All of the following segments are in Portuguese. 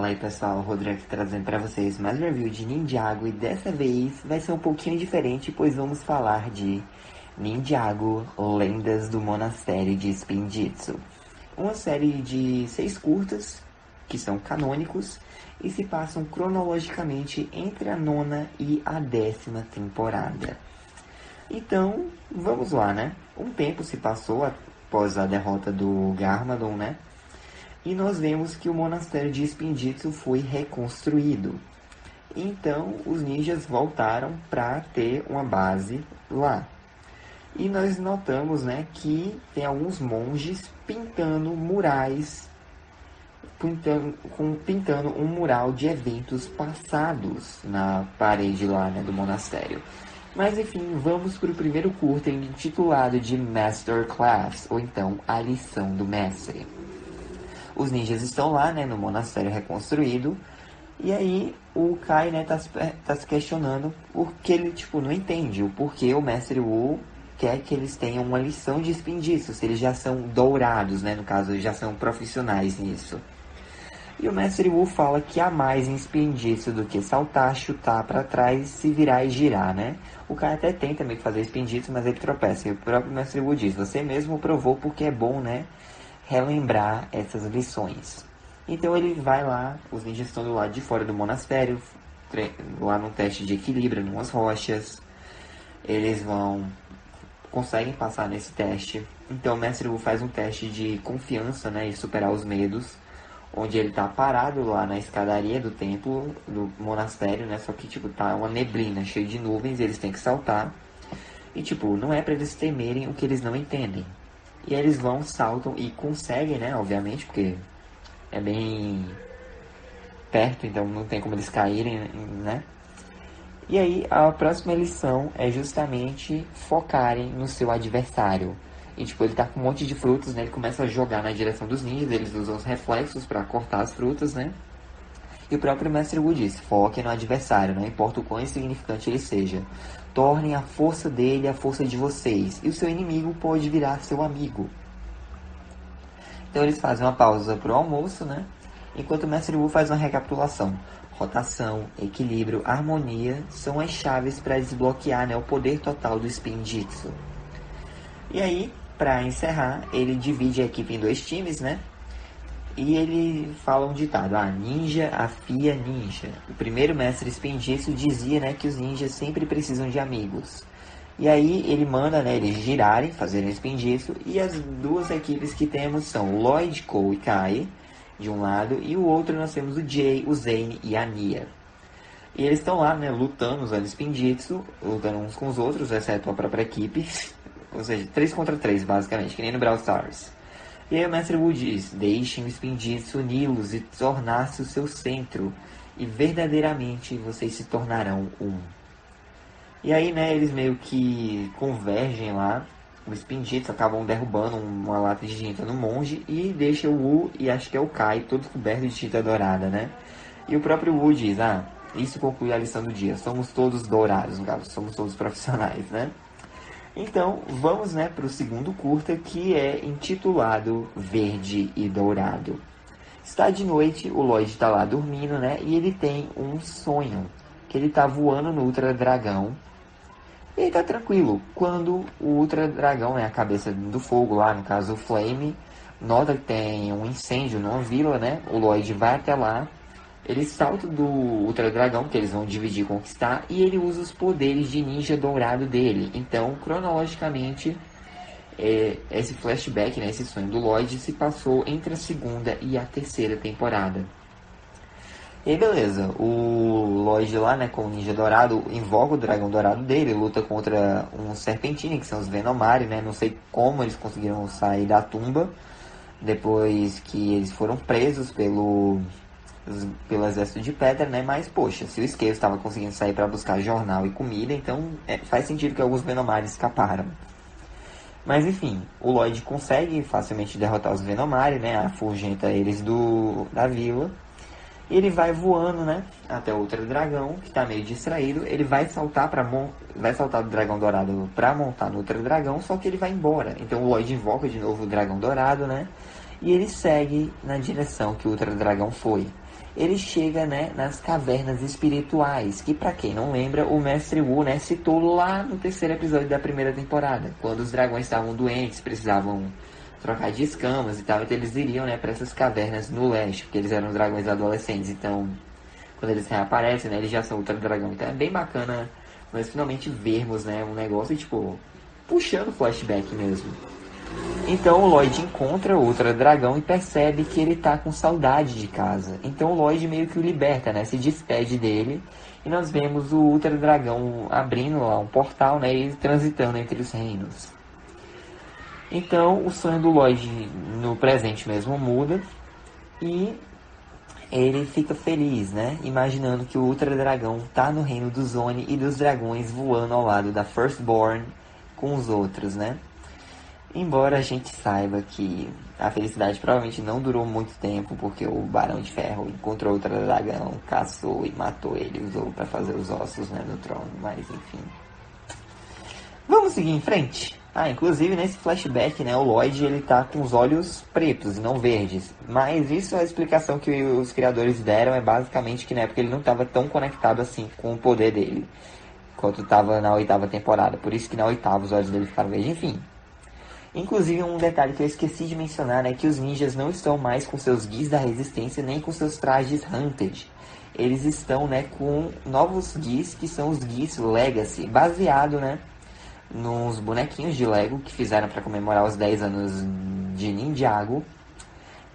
Fala aí pessoal, Rodrigo aqui trazendo para vocês mais um review de Ninjago e dessa vez vai ser um pouquinho diferente, pois vamos falar de Ninjago Lendas do Monastério de Spinjitzu. Uma série de 6 curtas que são canônicos e se passam cronologicamente entre a 9ª e a 10ª temporada. Então, vamos lá, né? Um tempo se passou após a derrota do Garmadon, né? E nós vemos que o monastério de Spinjitzu foi reconstruído. Então, os ninjas voltaram para ter uma base lá. E nós notamos, né, que tem alguns monges pintando murais, pintando um mural de eventos passados na parede lá, né, do monastério. Mas enfim, vamos para o primeiro curta intitulado de Masterclass, ou então A Lição do Mestre. Os ninjas estão lá, né, no monastério reconstruído. E aí o Kai, né, tá se questionando porque ele, não entende o porquê o Mestre Wu quer que eles tenham uma lição de Spinjitzu, se eles já são dourados, né, no caso, já são profissionais nisso. E o Mestre Wu fala que há mais em Spinjitzu do que saltar, chutar para trás, se virar e girar, né? O Kai até tenta meio que fazer Spinjitzu, mas ele tropeça. E o próprio Mestre Wu diz, você mesmo provou porque é bom, né, relembrar essas lições. Então ele vai lá, os ninjas estão do lado de fora do monastério, lá no teste de equilíbrio, em umas rochas. Eles conseguem passar nesse teste. Então o Mestre Wu faz um teste de confiança, né, e superar os medos, onde ele tá parado lá na escadaria do templo, do monastério, né, só que tá uma neblina, cheio de nuvens, e eles têm que saltar. E não é para eles temerem o que eles não entendem. E aí eles saltam e conseguem, né, obviamente, porque é bem perto, então não tem como eles caírem, né. E aí a próxima lição é justamente focarem no seu adversário. E ele tá com um monte de frutas, né, ele começa a jogar na direção dos ninjas, eles usam os reflexos para cortar as frutas, né. E o próprio Mestre Wu diz, foquem no adversário, não importa o quão insignificante ele seja. Tornem a força dele a força de vocês, e o seu inimigo pode virar seu amigo. Então eles fazem uma pausa para o almoço, né? Enquanto o Mestre Wu faz uma recapitulação. Rotação, equilíbrio, harmonia são as chaves para desbloquear, né, o poder total do Spinjitzu. E aí, para encerrar, ele divide a equipe em 2 times, né? E ele fala um ditado, ninja afia ninja. O primeiro mestre Spinjitzu dizia, né, que os ninjas sempre precisam de amigos. E aí ele manda, né, eles girarem, fazerem Spinjitzu, e as 2 equipes que temos são Lloyd, Cole e Kai, de um lado, e o outro nós temos o Jay, o Zane e a Nia. E eles estão lá, né, lutando, usando Spinjitzu, lutando uns com os outros, exceto a própria equipe, ou seja, 3 contra 3, basicamente, que nem no Brawl Stars. E aí o Mestre Wu diz, deixem o Spinjitzu uni-los e tornar-se o seu centro, e verdadeiramente vocês se tornarão um. E aí, né, eles meio que convergem lá, os Spinjitzu acabam derrubando uma lata de tinta no monge e deixa o Wu e acho que é o Kai todos cobertos de tinta dourada, né? E o próprio Wu diz, isso conclui a lição do dia, somos todos dourados, no caso, somos todos profissionais, né? Então, vamos, né, para o segundo curta, que é intitulado Verde e Dourado. Está de noite, o Lloyd está lá dormindo, né, e ele tem um sonho, que ele está voando no Ultra Dragão, e ele tá tranquilo, quando o Ultra Dragão, né, a cabeça do fogo lá, no caso o Flame, nota que tem um incêndio numa vila, né, o Lloyd vai até lá, ele salta do Ultra Dragão, que eles vão dividir e conquistar, e ele usa os poderes de ninja dourado dele. Então, cronologicamente, esse flashback, né, esse sonho do Lloyd se passou entre a 2ª e a 3ª temporada. E aí, beleza, o Lloyd lá, né, com o ninja dourado, invoca o dragão dourado dele, luta contra um Serpentine, que são os Venomari, né, não sei como eles conseguiram sair da tumba, depois que eles foram presos pelo exército de pedra, né? Mas, poxa, se o Scale estava conseguindo sair para buscar jornal e comida, então faz sentido que alguns Venomari escaparam. Mas, enfim, o Lloyd consegue facilmente derrotar os Venomari, né? Afugenta eles da vila. E ele vai voando, né? Até o Ultra Dragão, que está meio distraído. Ele vai saltar do Dragão Dourado para montar no Ultra Dragão, só que ele vai embora. Então o Lloyd invoca de novo o Dragão Dourado, né? E ele segue na direção que o Ultra Dragão foi. ele chega, né, nas cavernas espirituais, que pra quem não lembra, o Mestre Wu, né, citou lá no terceiro episódio da primeira temporada, quando os dragões estavam doentes, precisavam trocar de escamas e tal, então eles iriam, né, para essas cavernas no leste, porque eles eram dragões adolescentes, então quando eles reaparecem, né, eles já são ultra dragão, então é bem bacana nós finalmente vermos, né, um negócio, tipo, puxando flashback mesmo. Então o Lloyd encontra o Ultra Dragão e percebe que ele tá com saudade de casa. Então o Lloyd meio que o liberta, né? Se despede dele. E nós vemos o Ultra Dragão abrindo lá um portal, né? E transitando entre os reinos. Então o sonho do Lloyd no presente mesmo muda. E ele fica feliz, né? Imaginando que o Ultra Dragão tá no reino do Zone e dos dragões voando ao lado da Firstborn com os outros, né? Embora a gente saiba que a felicidade provavelmente não durou muito tempo, porque o Barão de Ferro encontrou outro dragão, caçou e matou ele, usou para fazer os ossos, né, no trono, mas enfim. Vamos seguir em frente? Inclusive nesse flashback, né, o Lloyd ele tá com os olhos pretos e não verdes. Mas isso é a explicação que os criadores deram, é basicamente que na época ele não estava tão conectado assim com o poder dele, quanto estava na oitava temporada. Por isso que na oitava os olhos dele ficaram verdes, enfim. Inclusive, um detalhe que eu esqueci de mencionar é que os ninjas não estão mais com seus Gears da Resistência nem com seus trajes Hunted. Eles estão, né, com novos Gears, que são os Gears Legacy, baseado, né, nos bonequinhos de Lego que fizeram para comemorar os 10 anos de Ninjago.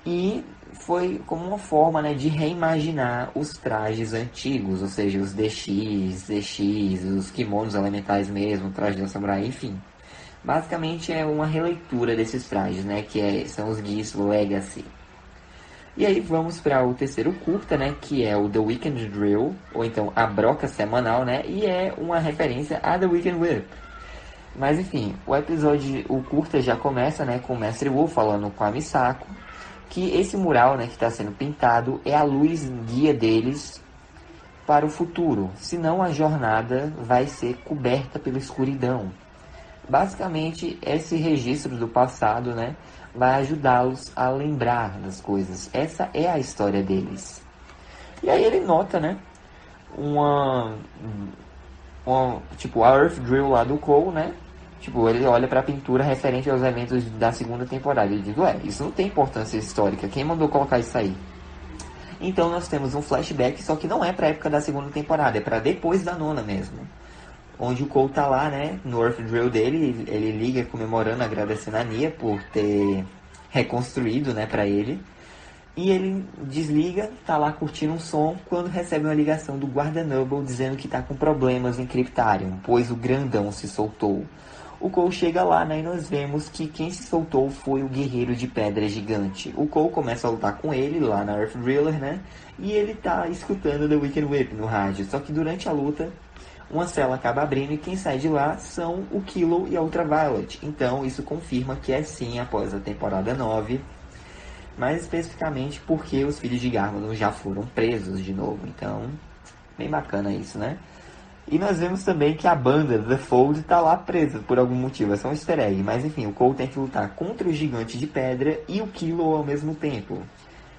E foi como uma forma, né, de reimaginar os trajes antigos, ou seja, os DX, ZX, os kimonos elementais mesmo, o traje da samurai, enfim. Basicamente é uma releitura desses trajes, né? São os Gears Legacy. E aí vamos para o terceiro curta, né? Que é o The Weekend Drill, ou então a broca semanal, né? E é uma referência a The Weekend Whip. Mas enfim, o curta já começa, né? Com o Mestre Wu falando com a Misako, que esse mural, né? Que está sendo pintado é a luz guia deles para o futuro. Senão a jornada vai ser coberta pela escuridão. Basicamente, esse registro do passado, né, vai ajudá-los a lembrar das coisas. Essa é a história deles. E aí ele nota, né, tipo, a Earth Drill lá do Cole, né, tipo, ele olha para a pintura referente aos eventos da segunda temporada. Ele diz, isso não tem importância histórica, quem mandou colocar isso aí? Então nós temos um flashback, só que não é para a época da segunda temporada, é para depois da nona mesmo. Onde o Cole tá lá, né, no Earth Drill dele, ele liga comemorando, agradecendo a Nia por ter reconstruído, né, pra ele. E ele desliga, tá lá curtindo um som, quando recebe uma ligação do guarda Noble dizendo que tá com problemas em Cryptarium, pois o grandão se soltou. O Cole chega lá, né, e nós vemos que quem se soltou foi o guerreiro de pedra gigante. O Cole começa a lutar com ele lá na Earth Driller, né, e ele tá escutando The Wicked Whip no rádio. Só que durante a luta, uma cela acaba abrindo e quem sai de lá são o Kilo e a Ultraviolet. Então isso confirma que é sim após a temporada 9. Mais especificamente porque os filhos de Garmadon já foram presos de novo. Então, bem bacana isso, né? E nós vemos também que a banda The Fold tá lá presa por algum motivo. É só um easter egg. Mas enfim, o Cole tem que lutar contra o gigante de pedra e o Kilo ao mesmo tempo.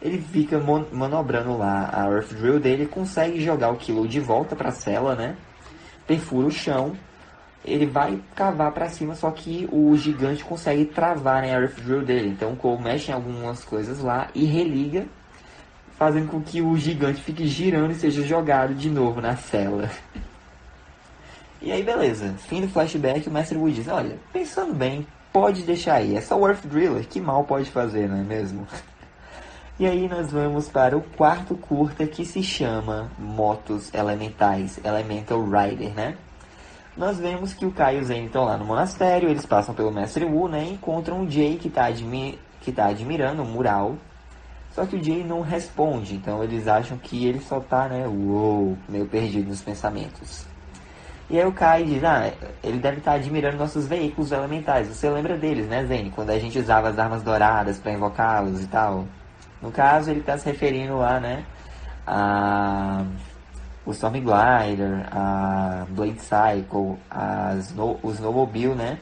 Ele fica manobrando lá a Earth Drill dele e consegue jogar o Kilo de volta pra cela, né? Perfura o chão, ele vai cavar para cima, só que o gigante consegue travar, né, a Earth Drill dele. Então o Cole mexe em algumas coisas lá e religa, fazendo com que o gigante fique girando e seja jogado de novo na cela. E aí beleza, fim do flashback, o Mestre Wu diz, olha, pensando bem, pode deixar aí, é só o Earth Driller, que mal pode fazer, não é mesmo? E aí nós vamos para o quarto curta, que se chama Motos Elementais, Elemental Rider, né? Nós vemos que o Kai e o Zane estão lá no monastério, eles passam pelo Mestre Wu, né? E encontram o Jay que tá admirando o mural. Só que o Jay não responde, então eles acham que ele só tá, né, meio perdido nos pensamentos. E aí o Kai diz, ele deve estar admirando nossos veículos elementais. Você lembra deles, né, Zane? Quando a gente usava as armas douradas para invocá-los e tal. No caso, ele está se referindo lá, né, a o Storm Glider, a Blade Cycle, os Snowmobile, né,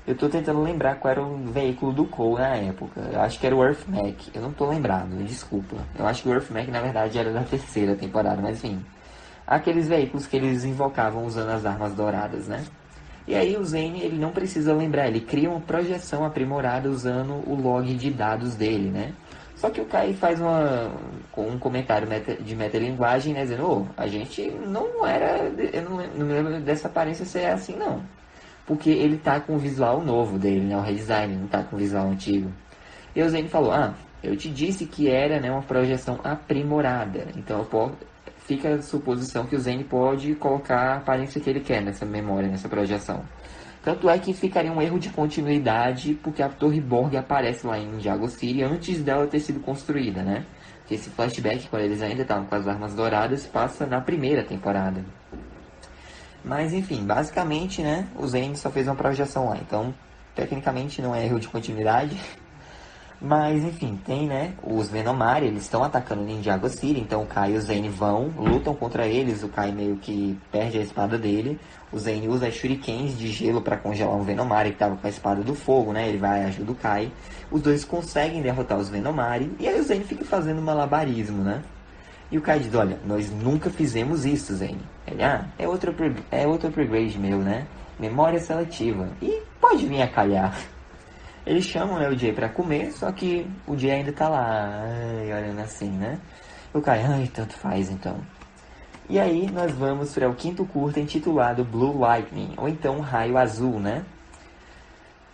Eu tô tentando lembrar qual era o veículo do Cole na época. Eu acho que era o Earthmech. Eu não tô lembrado, desculpa. Eu acho que o Earthmech na verdade era da terceira temporada, mas enfim. Aqueles veículos que eles invocavam usando as armas douradas, né? E aí o Zane, ele não precisa lembrar, ele cria uma projeção aprimorada usando o log de dados dele, né? Só que o Kai faz um comentário de metalinguagem, né? Dizendo, a gente não era, eu não me lembro dessa aparência ser assim, não. Porque ele tá com o visual novo dele, né? O redesign, não tá com o visual antigo. E o Zane falou, eu te disse que era, né, uma projeção aprimorada. Então fica a suposição que o Zane pode colocar a aparência que ele quer nessa memória, nessa projeção. Tanto é que ficaria um erro de continuidade, porque a Torre Borg aparece lá em Jago City antes dela ter sido construída, né? Porque esse flashback, quando eles ainda estavam com as armas douradas, passa na primeira temporada. Mas enfim, basicamente, né, o Zane só fez uma projeção lá. Então, tecnicamente não é erro de continuidade. Mas enfim, tem, né, os Venomari, eles estão atacando Ninjago City, então o Kai e o Zane vão, lutam contra eles, o Kai meio que perde a espada dele, o Zane usa as shurikens de gelo para congelar um Venomari que estava com a espada do fogo, né, ele vai e ajuda o Kai, os dois conseguem derrotar os Venomari, e aí o Zane fica fazendo malabarismo, né, e o Kai diz, olha, nós nunca fizemos isso, Zane. Ele, é outro upgrade meu, né, memória seletiva, e pode vir a calhar. Eles chamam, né, o Jay pra comer, só que o Jay ainda tá lá, olhando assim, né? O Kai, tanto faz então. E aí nós vamos para o quinto curta intitulado Blue Lightning, ou então Raio Azul, né?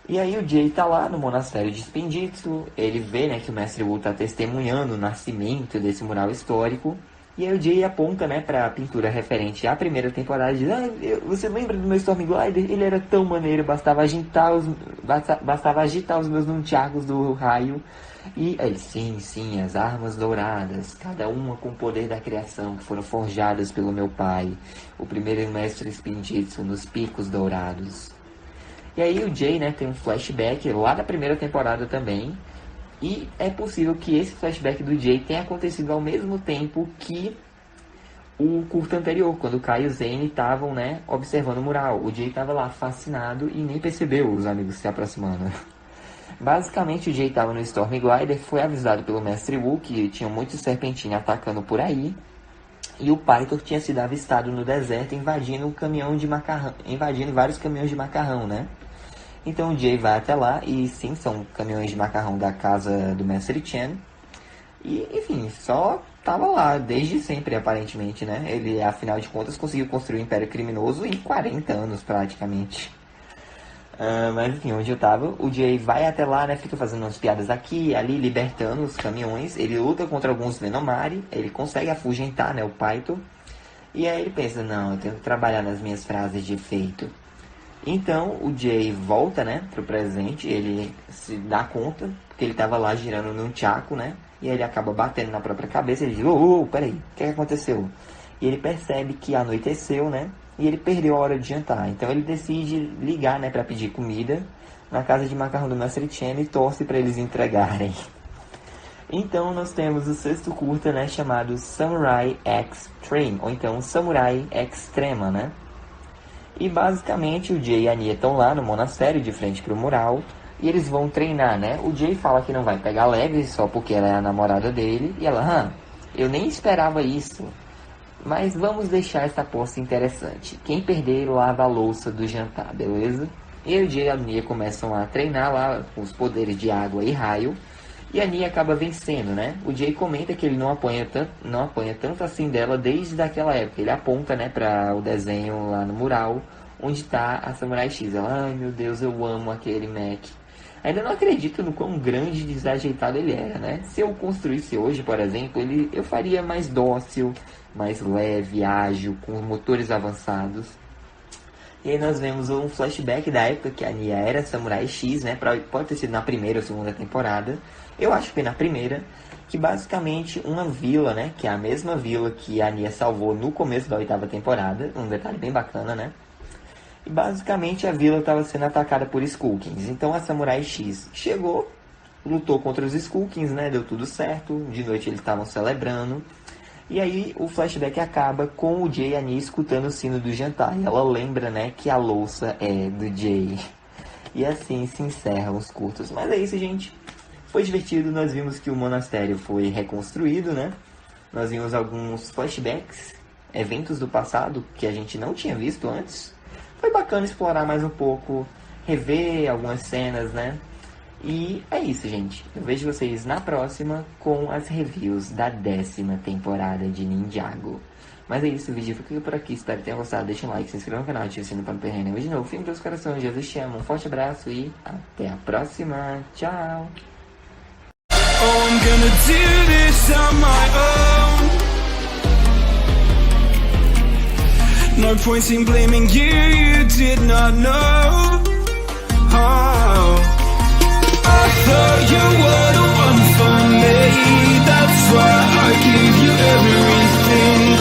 E aí o Jay tá lá no monastério de Spinditzu, ele vê, né, que o Mestre Wu tá testemunhando o nascimento desse mural histórico, e aí o Jay aponta, né, pra pintura referente à primeira temporada e diz, você lembra do meu Storm Glider? Ele era tão maneiro, bastava agitar os meus nunchakus do raio. E aí, sim, as armas douradas, cada uma com o poder da criação, que foram forjadas pelo meu pai, o primeiro mestre Spinditzu nos picos dourados. E aí o Jay, né, tem um flashback lá da primeira temporada também. E é possível que esse flashback do Jay tenha acontecido ao mesmo tempo que o curto anterior, quando o Kai e o Zane estavam, né, observando o mural. O Jay estava lá fascinado e nem percebeu os amigos se aproximando. Basicamente o Jay estava no Storm Glider, foi avisado pelo Mestre Wu que tinha muitos serpentines atacando por aí. E o Pythor tinha sido avistado no deserto invadindo um caminhão de macarrão, invadindo vários caminhões de macarrão, né? Então o Jay vai até lá, e sim, são caminhões de macarrão da casa do Mestre Chen. E, enfim, só tava lá desde sempre, aparentemente, né? Ele, afinal de contas, conseguiu construir um império criminoso em 40 anos, praticamente. Mas, enfim, onde eu tava, o Jay vai até lá, né? Fica fazendo umas piadas aqui e ali, libertando os caminhões. Ele luta contra alguns Venomari, ele consegue afugentar, né, o Python. E aí ele pensa, não, eu tenho que trabalhar nas minhas frases de efeito. Então o Jay volta, né, pro presente, ele se dá conta, porque ele tava lá girando num tchaco, né, e aí ele acaba batendo na própria cabeça, ele diz, peraí, o que aconteceu? E ele percebe que anoiteceu, né, e ele perdeu a hora de jantar, então ele decide ligar, né, pra pedir comida na casa de macarrão do Mestre Chen e torce para eles entregarem. Então nós temos o sexto curta, né, chamado Samurai X-Treme, ou então Samurai Extrema, né. E basicamente o Jay e a Anya estão lá no monastério, de frente pro mural, e eles vão treinar, né? O Jay fala que não vai pegar leve só porque ela é a namorada dele, e ela, eu nem esperava isso. Mas vamos deixar essa aposta interessante. Quem perder lava a louça do jantar, beleza? E o Jay e a Anya começam a treinar lá com os poderes de água e raio, e a Anya acaba vencendo, né? O Jay comenta que ele não apanha tanto assim dela desde aquela época. Ele aponta, né, para o desenho lá no mural, onde tá a Samurai X. Ela, ai meu Deus, eu amo aquele Mac. Ainda não acredito no quão grande e desajeitado ele era, né? Se eu construísse hoje, por exemplo, eu faria mais dócil, mais leve, ágil, com motores avançados. E aí nós vemos um flashback da época que a Anya era Samurai X, né? Pode ter sido na primeira ou segunda temporada. Eu acho que foi na primeira, que basicamente uma vila, né? Que é a mesma vila que a Anya salvou no começo da oitava temporada. Um detalhe bem bacana, né? E basicamente a vila estava sendo atacada por Skulkings. Então a Samurai X chegou, lutou contra os Skulkings, né? Deu tudo certo. De noite eles estavam celebrando. E aí o flashback acaba com o Jay e a Anya escutando o sino do jantar. E ela lembra, né, que a louça é do Jay. E assim se encerram os curtos. Mas é isso, gente. Foi divertido, nós vimos que o monastério foi reconstruído, né? Nós vimos alguns flashbacks, eventos do passado que a gente não tinha visto antes. Foi bacana explorar mais um pouco, rever algumas cenas, né? E é isso, gente. Eu vejo vocês na próxima com as reviews da 10ª temporada de Ninjago. Mas é isso, o vídeo fica por aqui. Espero que tenham gostado. Deixa um like, se inscreva no canal, ative o sininho para não perder nenhum vídeo novo. Fiquem com os corações, Jesus te ama. Um forte abraço e até a próxima. Tchau! Oh, I'm gonna do this on my own. No point in blaming you, you did not know. Oh, I thought you were the one for me. That's why I give you everything.